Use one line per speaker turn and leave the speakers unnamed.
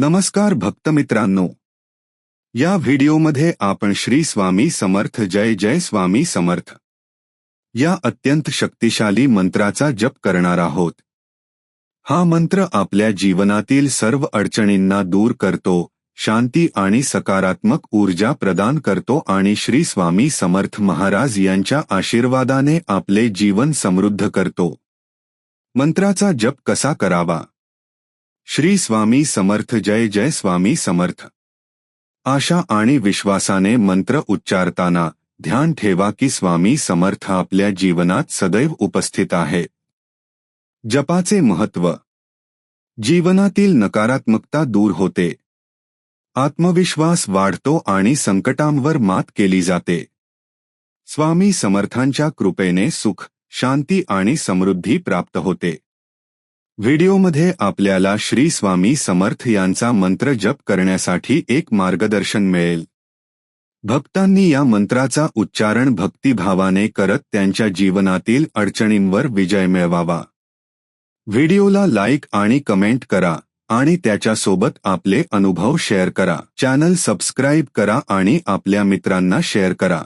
नमस्कार भक्तमित्रांनो, या व्हिडिओमध्ये आपण श्री स्वामी समर्थ जय जय स्वामी समर्थ या अत्यंत शक्तिशाली मंत्राचा जप करणार आहोत। हा मंत्र आपल्या जीवनातील सर्व अडचणींना दूर करतो, शांती आणि सकारात्मक ऊर्जा प्रदान करतो आणि श्री स्वामी समर्थ महाराज यांच्या आशीर्वादाने आपले जीवन समृद्ध करतो। मंत्राचा जप कसा करावा? श्री स्वामी समर्थ जय जय स्वामी समर्थ। आशा आणि विश्वासाने मंत्र उच्चारताना ध्यान ठेवा की स्वामी समर्थ आपल्या जीवनात सदैव उपस्थित आहे। जपाचे महत्त्व। जीवनातील नकारात्मकता दूर होते, आत्मविश्वास वाढतो आणि संकटांवर मात केली जाते। स्वामी समर्थांच्या कृपेने सुख, शांती आणि समृद्धी प्राप्त होते। व्हिडिओमध्ये आपल्याला श्री स्वामी समर्थ यांचा मंत्र जप करण्यासाठी एक मार्गदर्शन मिळेल। भक्तांनी या मंत्राचा उच्चारण भक्तिभावाने करत त्यांच्या जीवनातील अडचणींवर विजय मिळवावा। व्हिडिओला लाईक आणि कमेंट करा आणि त्याच्यासोबत आपले अनुभव शेअर करा। चॅनल सबस्क्राईब करा आणि आपल्या मित्रांना शेअर करा।